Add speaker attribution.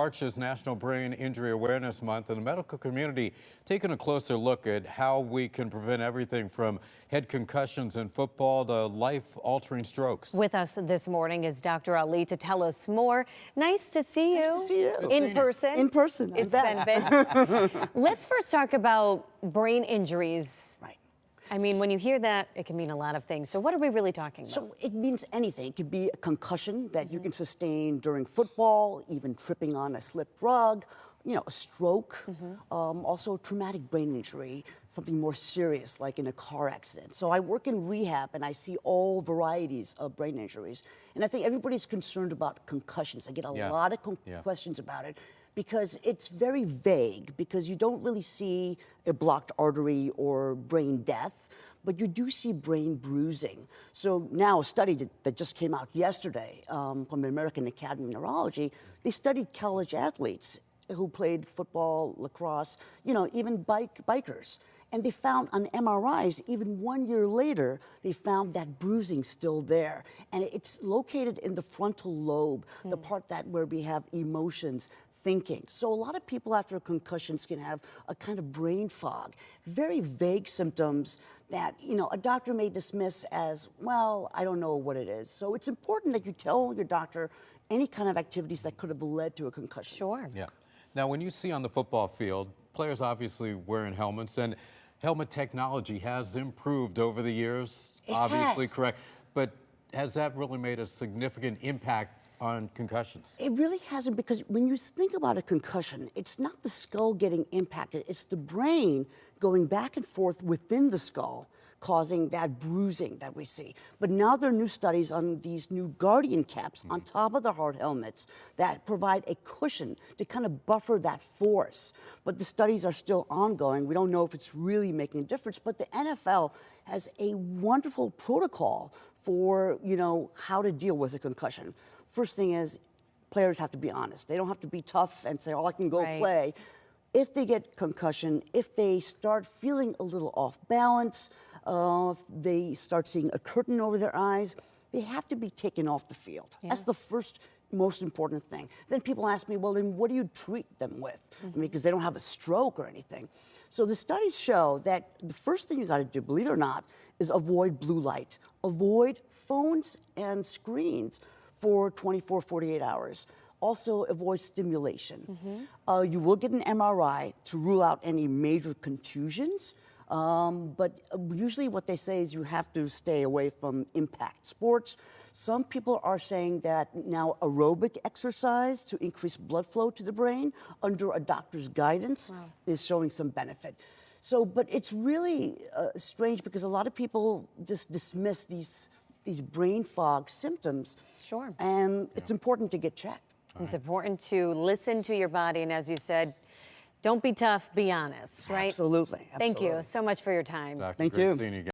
Speaker 1: March is National Brain Injury Awareness Month, and the medical community taking a closer look at how we can prevent everything from head concussions in football to life-altering strokes.
Speaker 2: With us this morning is Dr. Ali to tell us more. Nice to see you.
Speaker 3: Nice to see you.
Speaker 2: In person.
Speaker 3: In person.
Speaker 2: It's been a bit. Let's first talk about brain injuries.
Speaker 3: Right.
Speaker 2: I mean, when you hear that, it can mean a lot of things. So what are we really talking about?
Speaker 3: So it means anything. It could be a concussion that you can sustain during football, even tripping on a slipped rug, a stroke, also traumatic brain injury, something more serious like in a car accident. So I work in rehab and I see all varieties of brain injuries. And I think everybody's concerned about concussions. I get a lot of questions about it, because it's very vague, because you don't really see a blocked artery or brain death, but you do see brain bruising. So now a study that just came out yesterday from the American Academy of Neurology, they studied college athletes who played football, lacrosse, even bikers. And they found on MRIs, even 1 year later, they found that bruising still there. And it's located in the frontal lobe, the part where we have emotions, thinking. So a lot of people after concussions can have a kind of brain fog, very vague symptoms that, a doctor may dismiss as, well, I don't know what it is. So it's important that you tell your doctor any kind of activities that could have led to a concussion.
Speaker 2: Sure.
Speaker 1: Yeah. Now, when you see on the football field, players obviously wearing helmets, and helmet technology has improved over the years, obviously, correct. But has that really made a significant impact on concussions?
Speaker 3: It really hasn't, because when you think about a concussion, it's not the skull getting impacted, it's the brain going back and forth within the skull, causing that bruising that we see. But now there are new studies on these new Guardian caps on top of the hard helmets that provide a cushion to kind of buffer that force. But the studies are still ongoing. We don't know if it's really making a difference, but the NFL has a wonderful protocol for, how to deal with a concussion. First thing is, players have to be honest. They don't have to be tough and say, oh, I can go play. If they get concussion, if they start feeling a little off balance, they start seeing a curtain over their eyes, they have to be taken off the field. That's the first most important thing. Then people ask me, well, then what do you treat them with? I mean, because they don't have a stroke or anything. So the studies show that the first thing you got to do, believe it or not, is avoid blue light. Avoid phones and screens for 24, 48 hours. Also avoid stimulation. You will get an MRI to rule out any major contusions, but usually what they say is you have to stay away from impact sports. Some people are saying that now aerobic exercise to increase blood flow to the brain under a doctor's guidance is showing some benefit. So, but it's really strange, because a lot of people just dismiss these brain fog symptoms.
Speaker 2: Sure.
Speaker 3: And it's important to get checked.
Speaker 2: It's important to listen to your body, and as you said, don't be tough, be honest, right?
Speaker 3: Absolutely.
Speaker 2: Thank you so much for your time.
Speaker 1: Doctor,
Speaker 3: Thank
Speaker 1: great
Speaker 3: you.
Speaker 1: seeing you again.